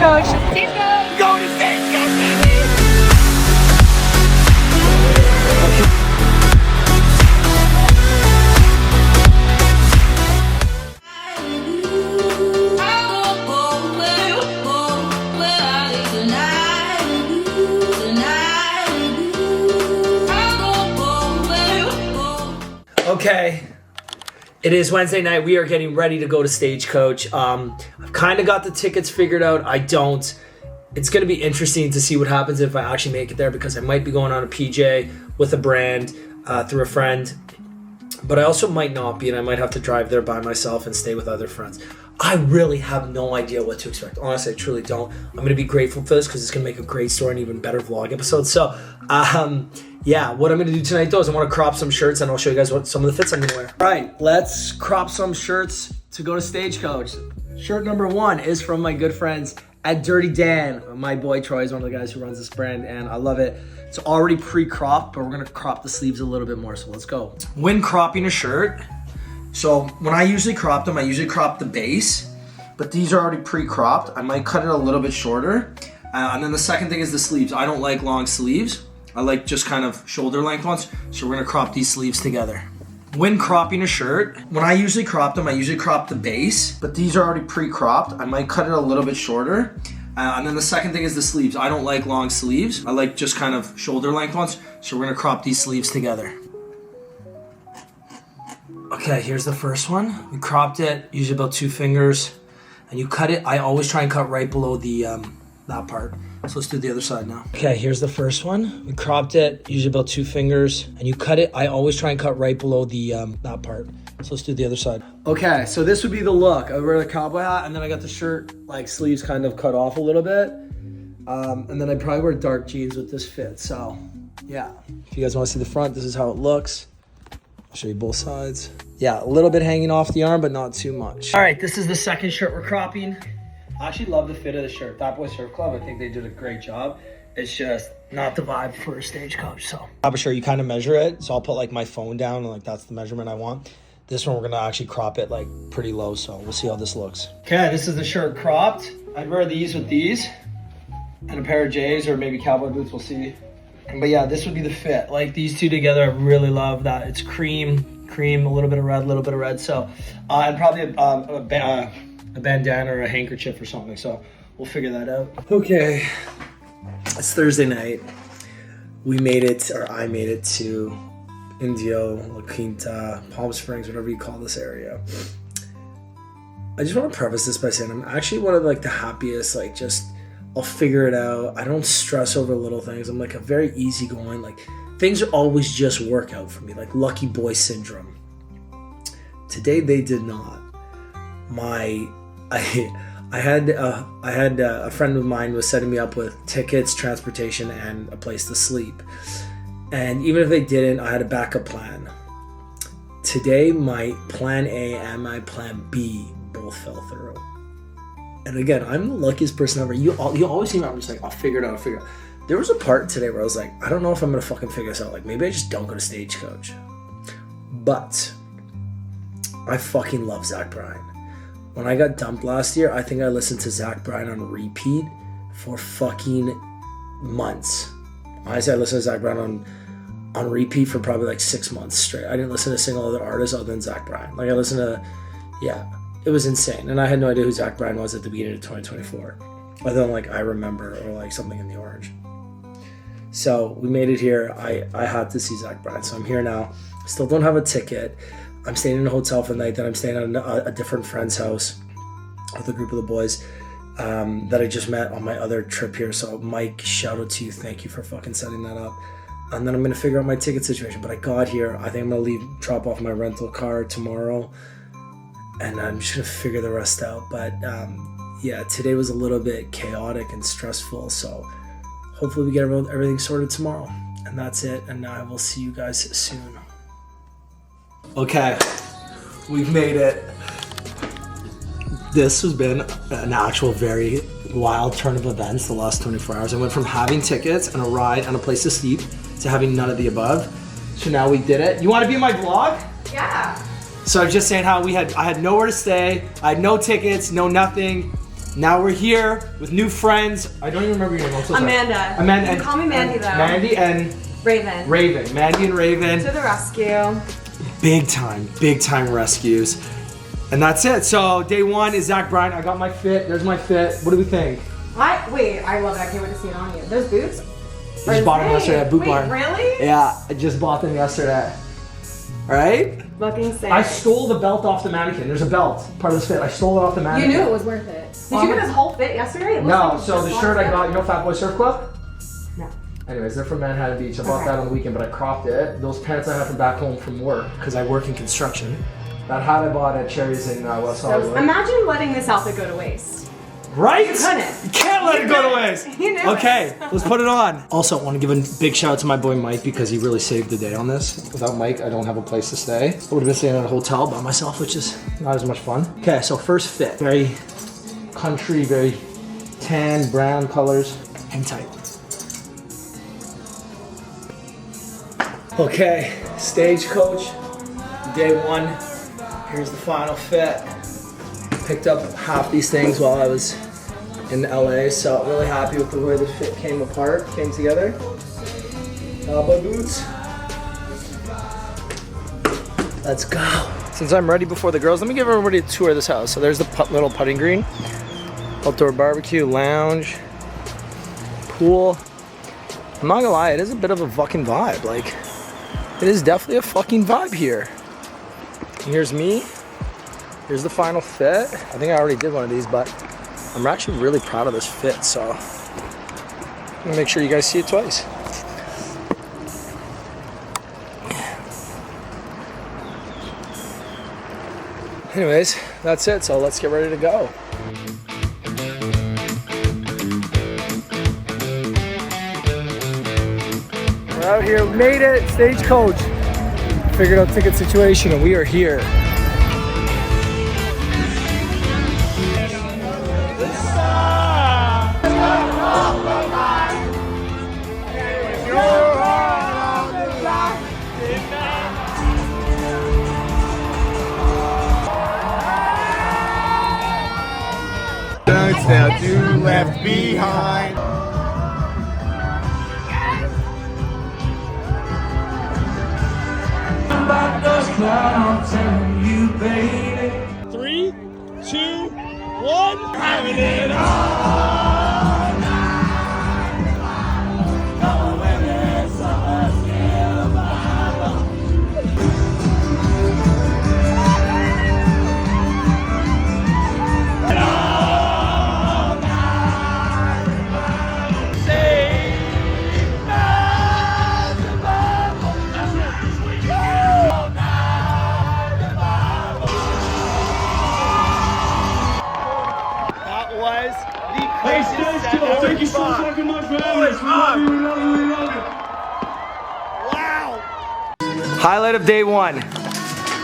Stagecoach. Stagecoach. Go to Stagecoach, baby! Okay, it is Wednesday night. We are getting ready to go to Stagecoach. I've kind of got the tickets figured out. I don't. It's going to be interesting to see what happens if I actually make it there, because I might be going on a PJ with a brand through a friend. But I also might not be, and I might have to drive there by myself and stay with other friends. I really have no idea what to expect. Honestly, I truly don't. I'm going to be grateful for this because it's going to make a great story and even better vlog episode. So, yeah, what I'm going to do tonight, though, is I want to crop some shirts, and I'll show you guys what some of the fits I'm going to wear. All right, let's crop some shirts to go to Stagecoach. Shirt number 1 is from my good friends at Dirty Dan. My boy Troy is one of the guys who runs this brand, and I love it. It's already pre-cropped, but we're going to crop the sleeves a little bit more, so let's go. When cropping a shirt, so when I usually crop them, I usually crop the base, but these are already pre-cropped. I might cut it a little bit shorter. And then the second thing is the sleeves. I don't like long sleeves. I like just kind of shoulder length ones. So we're gonna crop these sleeves together. When cropping a shirt, when I usually crop them, I usually crop the base, but these are already pre-cropped. I might cut it a little bit shorter. And then the second thing is the sleeves. I don't like long sleeves. I like just kind of shoulder length ones. So we're gonna crop these sleeves together. Okay, here's the first one. We cropped it, usually about 2 fingers. And you cut it, I always try and cut right below the that part. So let's do the other side now. Okay, here's the first one. We cropped it, usually about 2 fingers. And you cut it, I always try and cut right below the that part. So let's do the other side. Okay, so this would be the look. I wear the cowboy hat, and then I got the shirt, like sleeves kind of cut off a little bit. And then I probably wear dark jeans with this fit. So yeah, if you guys want to see the front, this is how it looks. I'll show you both sides. Yeah, a little bit hanging off the arm, but not too much. All right, this is the second shirt we're cropping. I actually love the fit of the shirt. That Boy Surf Club, I think they did a great job. It's just not the vibe for a Stagecoach, so. I'm sure you kind of measure it, so I'll put like my phone down and like that's the measurement I want. This one, we're gonna actually crop it like pretty low, so we'll see how this looks. Okay, this is the shirt cropped. I'd wear these with these and a pair of J's or maybe cowboy boots, we'll see. But yeah, this would be the fit. Like these two together, I really love that. It's cream, a little bit of red. So, and probably a bandana or a handkerchief or something. So we'll figure that out. Okay, it's Thursday night. We made it, or I made it to Indio, La Quinta, Palm Springs, whatever you call this area. I just want to preface this by saying I'm actually one of like the happiest, like just, I'll figure it out. I don't stress over little things. I'm like a very easygoing, like things always just work out for me, like lucky boy syndrome. Today they did not. I had a friend of mine was setting me up with tickets, transportation, and a place to sleep. And even if they didn't, I had a backup plan. Today, my plan A and my plan B both fell through. And again, I'm the luckiest person ever. You always see me, I'm just like, I'll figure it out. There was a part today where I was like, I don't know if I'm gonna fucking figure this out. Like maybe I just don't go to Stagecoach. But I fucking love Zach Bryan. When I got dumped last year, I think I listened to Zach Bryan on repeat for fucking months. Honestly, I listened to Zach Bryan on repeat for probably like 6 months straight. I didn't listen to a single other artist other than Zach Bryan. Like I listened to, yeah, it was insane. And I had no idea who Zach Bryan was at the beginning of 2024. Other than like I Remember or like Something in the Orange. So we made it here. I had to see Zach Bryan. So I'm here now. Still don't have a ticket. I'm staying in a hotel for the night. Then I'm staying at a different friend's house with a group of the boys that I just met on my other trip here. So Mike, shout out to you. Thank you for fucking setting that up. And then I'm going to figure out my ticket situation. But I got here. I think I'm going to drop off my rental car tomorrow. And I'm just going to figure the rest out. But yeah, today was a little bit chaotic and stressful. So hopefully we get everything sorted tomorrow. And that's it. And I will see you guys soon. Okay, we've made it. This has been an actual very wild turn of events the last 24 hours. I went from having tickets and a ride and a place to sleep to having none of the above. So now we did it. You want to be in my vlog? Yeah. So I was just saying how I had nowhere to stay. I had no tickets, no nothing. Now we're here with new friends. I don't even remember your name. I'm so sorry. Amanda. Amanda. You call me Mandy though. Mandy and Raven. Raven. Mandy and Raven. To the rescue. Big time rescues. And that's it. So day one is Zach Bryan. I got my fit. There's my fit. What do we think? Wait, I love it. I can't wait to see it on you. Those boots? I just bought them yesterday at Boot Barn. Really? Yeah, I just bought them yesterday. Alright? Looking sick. I stole the belt off the mannequin. There's a belt, part of this fit. I stole it off the mannequin. You knew it was worth it. Did you get this whole fit yesterday? It looks No, like so the shirt I got, you know Fat Boy Surf Club? No. Anyways, they're from Manhattan Beach. I bought that on the weekend, but I cropped it. Those pants I had from back home from work, because I work in construction. That hat I bought at Cherry's in West Hollywood. Imagine letting this outfit go to waste. Right? You couldn't. You can't let it go to waste. You knew Okay, let's put it on. Also, I want to give a big shout out to my boy Mike because he really saved the day on this. Without Mike, I don't have a place to stay. I would have been staying at a hotel by myself, which is not as much fun. Okay, so first fit. Very country, very tan, brown colors. Hang tight. Okay, Stagecoach, day one. Here's the final fit. Picked up half these things while I was in LA, so really happy with the way the fit came together. Cowboy boots. Let's go. Since I'm ready before the girls, let me give everybody a tour of this house. So there's the little putting green, outdoor barbecue, lounge, pool. I'm not gonna lie, it is a bit of a fucking vibe. Like, it is definitely a fucking vibe here. And here's me. Here's the final fit. I think I already did one of these, but I'm actually really proud of this fit, so I'm gonna make sure you guys see it twice. Anyways, that's it, so let's get ready to go. We're out here, we made it, Stagecoach. Figured out ticket situation and we are here. Now you left behind. About those clouds and you, baby. 3, 2, 1. Having it all night. Oh, when it's summer still Hey, Stagecoach, thank you so fucking much for having us. We love you, we love you, we love you. Wow. Highlight of day one.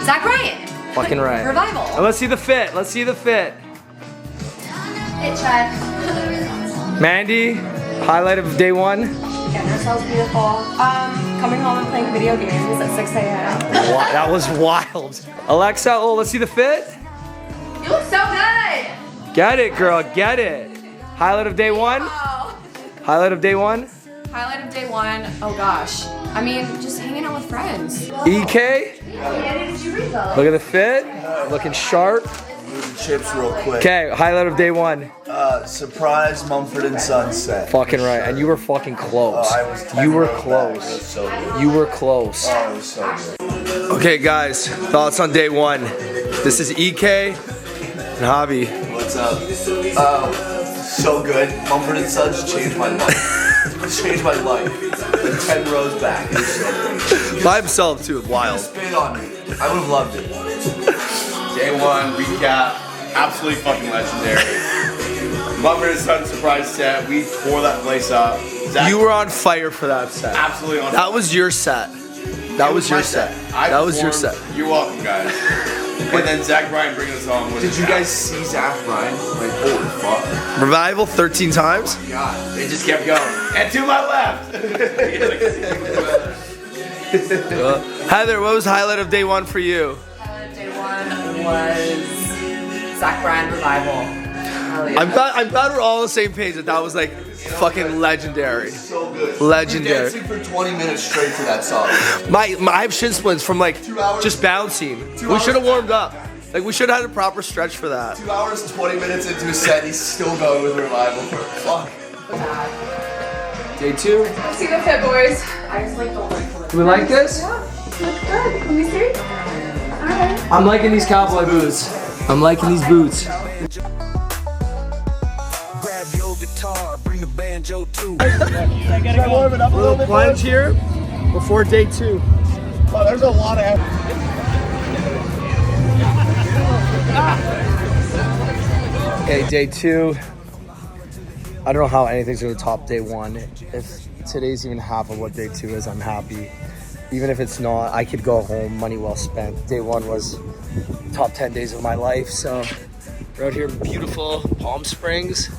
Zach Bryan. Fucking right. Revival. And let's see the fit. Let's see the fit. Fit check. Mandy, highlight of day one. Getting ourselves beautiful. Coming home and playing video games at 6 a.m. That was wild. Alexa, oh, let's see the fit. You look so good. Get it, girl, get it. Highlight of day one. Oh. Highlight of day one. Highlight of day one, oh gosh. I mean, just hanging out with friends. EK, look at the fit. Looking sharp. Chips real quick. Okay, highlight of day one. Surprise Mumford and Sunset. Fucking right, and you were fucking close. I was You were 10 rows back. It was close. so good. You were close. Oh, it was so good. Okay, guys, thoughts on day one. This is EK and Javi. What's up? So good. Mumford and Sons changed my life. Changed my life. The 10 rows back. It was so good. By himself too, wild. Spit on me. I would have loved it. Day one, recap, absolutely fucking legendary. Mumford and Sons surprise set, we tore that place up. Zach, You were on fire for that set. absolutely on That was your set. That was your my set. I That was your performed. set. You're welcome, guys. And then Zach Bryan bringing us on with Did you guys see Zach Bryan? Like, holy fuck. Revival 13 times. God, it just kept going. And to my left. Heather, what was highlight of day one for you? Highlight of day one was Zach Bryan Revival. I'm glad we're all on the same page that was like fucking legendary. So good. Legendary. Dancing for 20 minutes straight to that song. I have shin splints from like just bouncing. We should have warmed up. Like we should have had a proper stretch for that. 2 hours, 20 minutes into a set, he's still going with Revival. Fuck. Day 2. See the fit, boys. I just like the Do we like this? Yeah, looks good. Can we see? Alright. I'm liking these cowboy boots. I'm liking these boots. Grab your guitar, bring a banjo too. Warm it up a little plunge here before day 2. Oh, there's a lot of. Okay, day 2. I don't know how anything's gonna top day 1. If today's even half of what day 2 is, I'm happy. Even if it's not, I could go home, money well spent. Day 1 was top 10 days of my life. So we're out here in beautiful Palm Springs.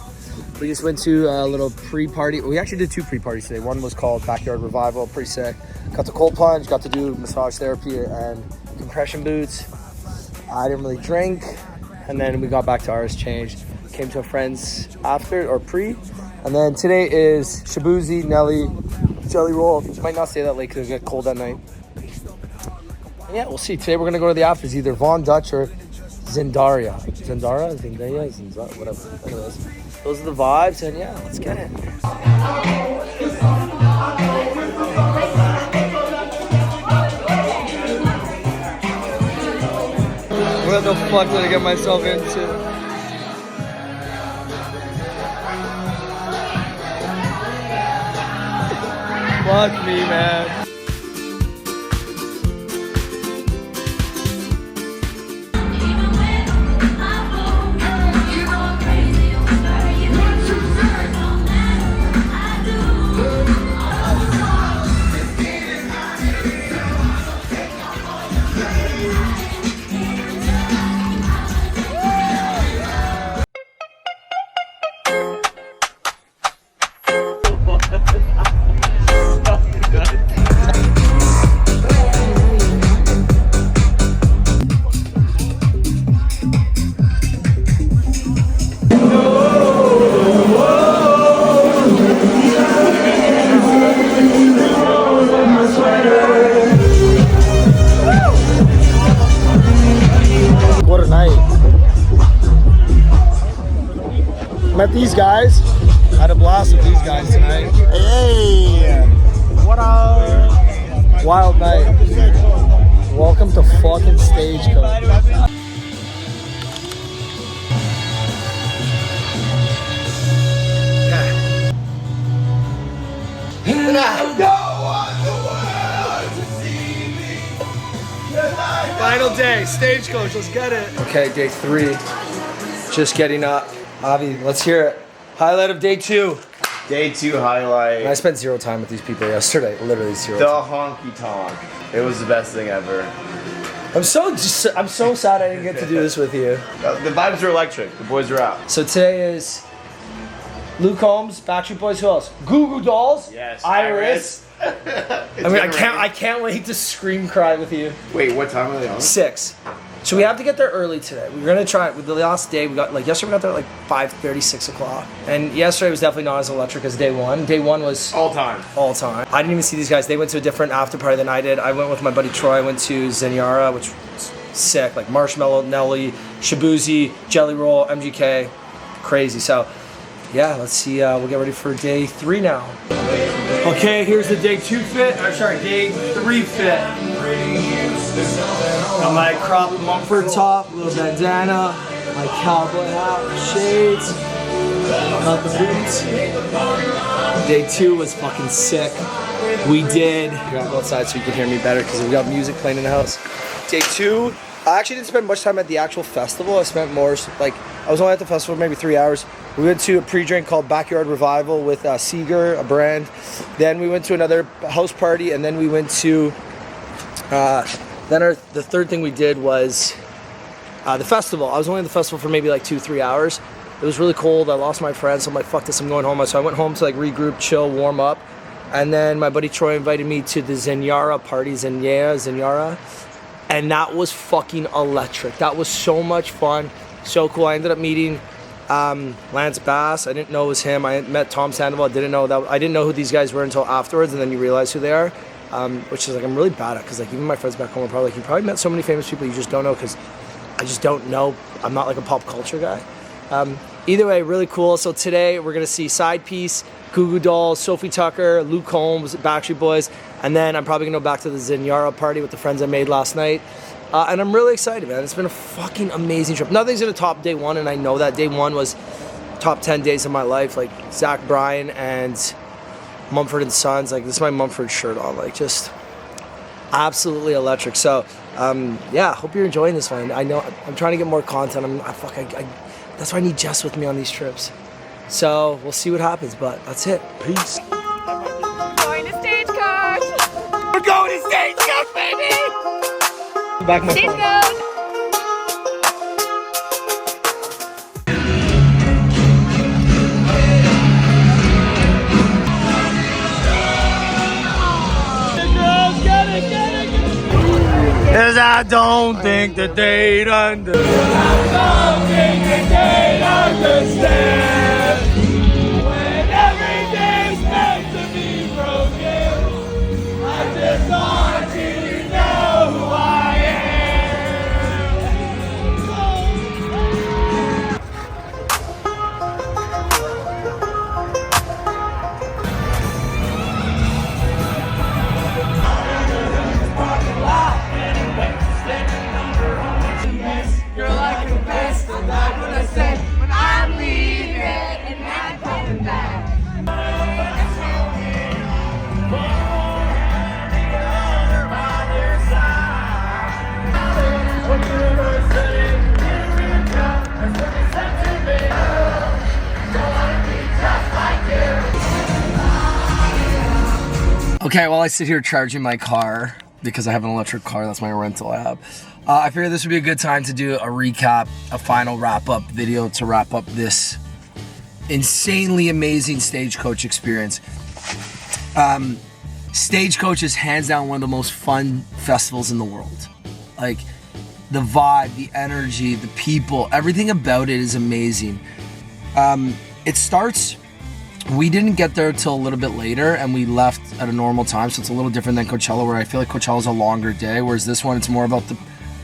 We just went to a little pre-party. We actually did 2 pre-parties today. One was called Backyard Revival, pretty sick. Got the cold plunge, got to do massage therapy and compression boots. I didn't really drink. And then we got back to ours, changed. Came to a friend's after or pre. And then today is Shabuzi, Nelly, Jelly Roll. Might not say that late because it'll get cold at night. And yeah, we'll see. Today we're gonna go to the afters, either Von Dutch or Zenyara, whatever. Anyways, those are the vibes, and yeah, let's get it. What the fuck did I get myself into? Fuck me, man. What a night. Met these guys. I had a blast with these guys tonight. Hey! What up? Wild night. Welcome to fucking Stagecoach. Final day, Stagecoach, let's get it. Okay, day 3, just getting up. Avi, let's hear it. Highlight of day 2. Day 2 highlight. I spent 0 time with these people yesterday, literally 0 The time. honky tonk. It was the best thing ever. I'm so sad I didn't get to do this with you. The vibes are electric. The boys are out. So today is Luke Combs, Backstreet Boys, who else? Goo Goo Dolls, Yes. Iris. I can't wait to scream cry with you. Wait, what time are they on? 6. So we have to get there early today. We're gonna try it with the last day. Yesterday we got there at like 5:30, 6 o'clock. And yesterday was definitely not as electric as day 1. Day 1 was All time. all time. I didn't even see these guys. They went to a different after party than I did. I went with my buddy Troy. I went to Zenyara, which was sick. Like Marshmallow, Nelly, Shabuzi, Jelly Roll, MGK. Crazy. So yeah, let's see. We'll get ready for day 3 now. Okay, here's the day 2 fit. Day 3 fit. Got my crop Mumford top, little bandana, my cowboy hat, shades, got the boots. Day 2 was fucking sick. We did. You're gonna go outside so you can hear me better because we got music playing in the house. Day 2, I actually didn't spend much time at the actual festival. I spent more, I was only at the festival for maybe 3 hours. We went to a pre-drink called Backyard Revival with Seeger, a brand. Then we went to another house party, and then we went to, the third thing we did was the festival. I was only at the festival for maybe like 2-3 hours. It was really cold. I lost my friends, so I'm like, fuck this, I'm going home. So I went home to like regroup, chill, warm up. And then my buddy Troy invited me to the Zenyara party, Zenyara. And that was fucking electric. That was so much fun, so cool. I ended up meeting Lance Bass, I didn't know it was him. I met Tom Sandoval. I didn't know who these guys were until afterwards, and then you realize who they are, which is like I'm really bad at, because like even my friends back home are probably like, you probably met so many famous people you just don't know, because I just don't know. I'm not like a pop culture guy. Either way, really cool. So today we're gonna see Side Piece, Goo Goo Dolls, Sophie Tucker, Luke Combs, Backstreet Boys, and then I'm probably gonna go back to the Zenyara party with the friends I made last night. And I'm really excited, man. It's been a fucking amazing trip. Nothing's gonna top day one, and I know that day one was top 10 days of my life. Like Zach Bryan and Mumford and Sons. Like this is my Mumford shirt on. Like just absolutely electric. So yeah, hope you're enjoying this one. I know I'm trying to get more content. That's why I need Jess with me on these trips. So we'll see what happens, but that's it. Peace. Going to Stagecoach. We're going to Stagecoach, baby! Back my phone. Stagecoach. Girls, get it, get it, get it! 'Cause I don't think that they'd understand. When everything's meant to be broken, I just want you to know who I Girl, I confess that that's what I said when I'm leaving and not coming back. Okay, while I sit here charging my car, because I have an electric car, that's my rental I have, I figured this would be a good time to do a recap, a final wrap-up video to wrap up this insanely amazing Stagecoach experience. Stagecoach is hands down one of the most fun festivals in the world. Like, the vibe, the energy, the people, everything about it is amazing. It starts... We didn't get there till a little bit later, and we left at a normal time, so it's a little different than Coachella, where I feel like Coachella's a longer day, whereas this one, it's more about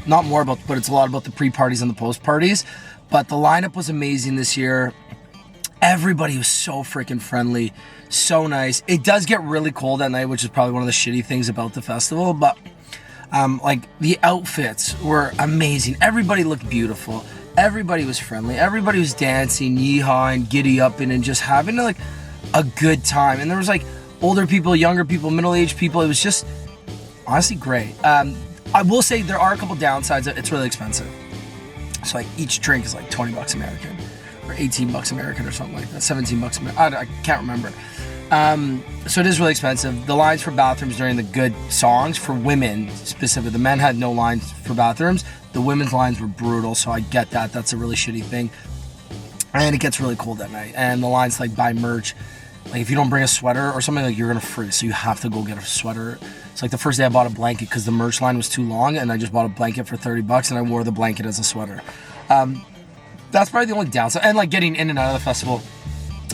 but it's a lot about the pre-parties and the post-parties. But the lineup was amazing this year. Everybody was so freaking friendly, so nice. It does get really cold at night, which is probably one of the shitty things about the festival, but like the outfits were amazing. Everybody looked beautiful. Everybody was friendly. Everybody was dancing, yeehawing, giddy upping, and just having like a good time. And there was like older people, younger people, middle-aged people. It was just honestly great. I will say there are a couple downsides. It's really expensive. So like each drink is like 20 bucks American, or 18 bucks American, or something like that. 17 bucks American. I can't remember. So it is really expensive. The lines for bathrooms during the good songs for women specifically. The men had no lines for bathrooms. The women's lines were brutal, so I get that. That's a really shitty thing. And it gets really cold at night. And the lines like buy merch. Like if you don't bring a sweater or something, like you're gonna freeze. So you have to go get a sweater. It's like the first day I bought a blanket because the merch line was too long, and I just bought a blanket for 30 bucks and I wore the blanket as a sweater. That's probably the only downside. And like getting in and out of the festival.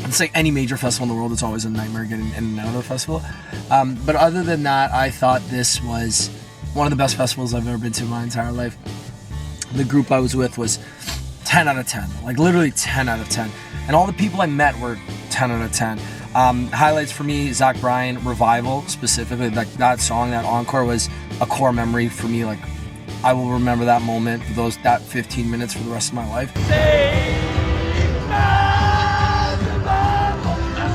It's like any major festival in the world, it's always a nightmare getting in and out of the festival. But other than that, I thought this was one of the best festivals I've ever been to in my entire life. The group I was with was 10 out of 10, like literally 10 out of 10. And all the people I met were 10 out of 10. Highlights for me, Zach Bryan, Revival, specifically, that song, that encore was a core memory for me. Like, I will remember that moment, that 15 minutes for the rest of my life.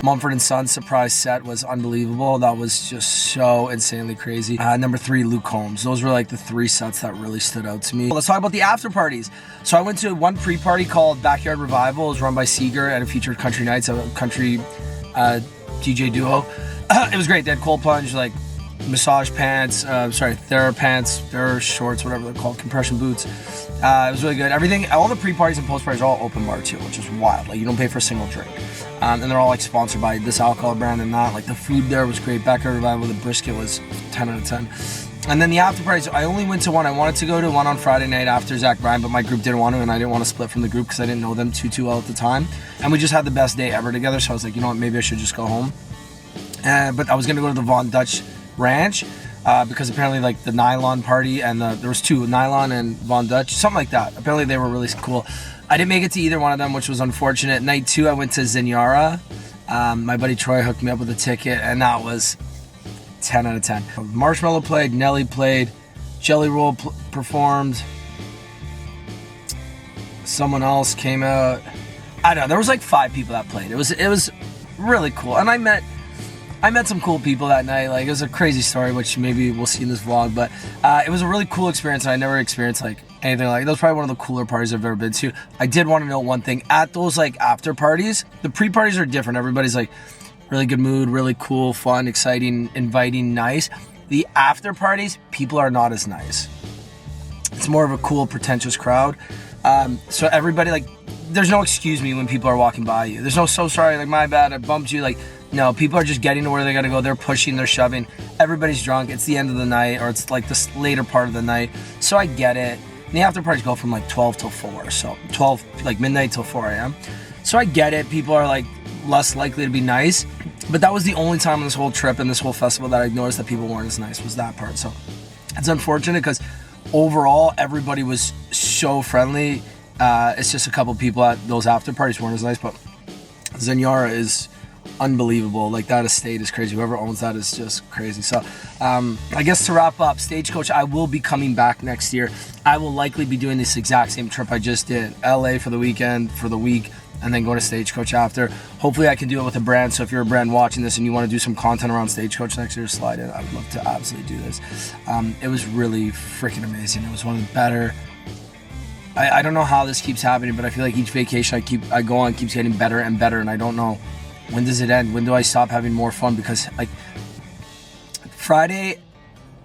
Mumford & Sons' surprise set was unbelievable. That was just so insanely crazy. Number 3, Luke Combs. Those were like the 3 sets that really stood out to me. Let's talk about the after parties. So I went to one pre-party called Backyard Revival. It was run by Seeger, and it featured Country Nights, a country DJ duo. It was great. They had cold plunge, like massage pants, Thera shorts, whatever they're called, compression boots. It was really good. Everything, all the pre-parties and post-parties are all open bar too, which is wild. Like you don't pay for a single drink. And they're all like sponsored by this alcohol brand and that. Like the food there was great. Backyard Revival, the brisket was 10 out of 10. And then the after parties, I only went to one. I wanted to go to one on Friday night after Zach Bryan, but my group didn't want to, and I didn't want to split from the group because I didn't know them too well at the time. And we just had the best day ever together, so I was like, you know what, maybe I should just go home. But I was going to go to the Von Dutch Ranch because apparently like the Nylon party and there was two, Nylon and Von Dutch, something like that. Apparently they were really cool. I didn't make it to either one of them, which was unfortunate. Night 2, I went to Zenyara. My buddy Troy hooked me up with a ticket, and that was 10 out of 10. Marshmallow played, Nelly played, Jelly Roll performed. Someone else came out. I don't know. There was like 5 people that played. It was really cool, and I met some cool people that night. Like, it was a crazy story, which maybe we'll see in this vlog. But it was a really cool experience, and I never experienced like anything like it. That was probably one of the cooler parties I've ever been to. I did want to know one thing: at those like after parties, the pre-parties are different. Everybody's like really good mood, really cool, fun, exciting, inviting, nice. The after parties, people are not as nice. It's more of a cool, pretentious crowd. So everybody, like, there's no excuse me when people are walking by you. There's no so sorry, like, my bad, I bumped you. Like, no, people are just getting to where they gotta go. They're pushing, they're shoving. Everybody's drunk. It's the end of the night, or it's like the later part of the night. So I get it. And the after parties go from like 12 till 4. So 12, like midnight till 4 a.m. So I get it. People are like less likely to be nice. But that was the only time on this whole trip and this whole festival that I noticed that people weren't as nice, was that part. So it's unfortunate because overall everybody was so friendly. It's just a couple people at those after parties weren't as nice, but Zenyara is unbelievable. Like, that estate is crazy. Whoever owns that is just crazy. So I guess to wrap up, Stagecoach, I will be coming back next year. I will likely be doing this exact same trip I just did. LA for the weekend, for the week, and then going to Stagecoach after. Hopefully I can do it with a brand. So if you're a brand watching this and you want to do some content around Stagecoach next year, slide in. I would love to absolutely do this. It was really freaking amazing. It was one of the better. I don't know how this keeps happening, but I feel like each vacation I go on keeps getting better and better, and I don't know when does it end. When do I stop having more fun? Because like Friday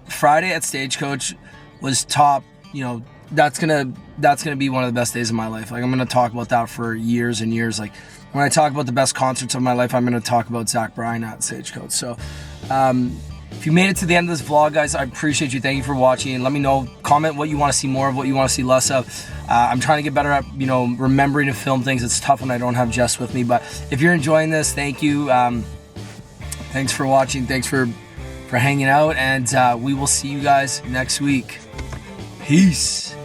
at Stagecoach was top. You know, that's gonna be one of the best days of my life. Like, I'm gonna talk about that for years and years. Like, when I talk about the best concerts of my life, I'm gonna talk about Zach Bryan at Stagecoach. So if you made it to the end of this vlog, guys, I appreciate you. Thank you for watching. Let me know, comment what you want to see more of, what you want to see less of. I'm trying to get better at, you know, remembering to film things. It's tough when I don't have Jess with me, but if you're enjoying this, thank you. Thanks for watching. Thanks for hanging out, and we will see you guys next week. Peace.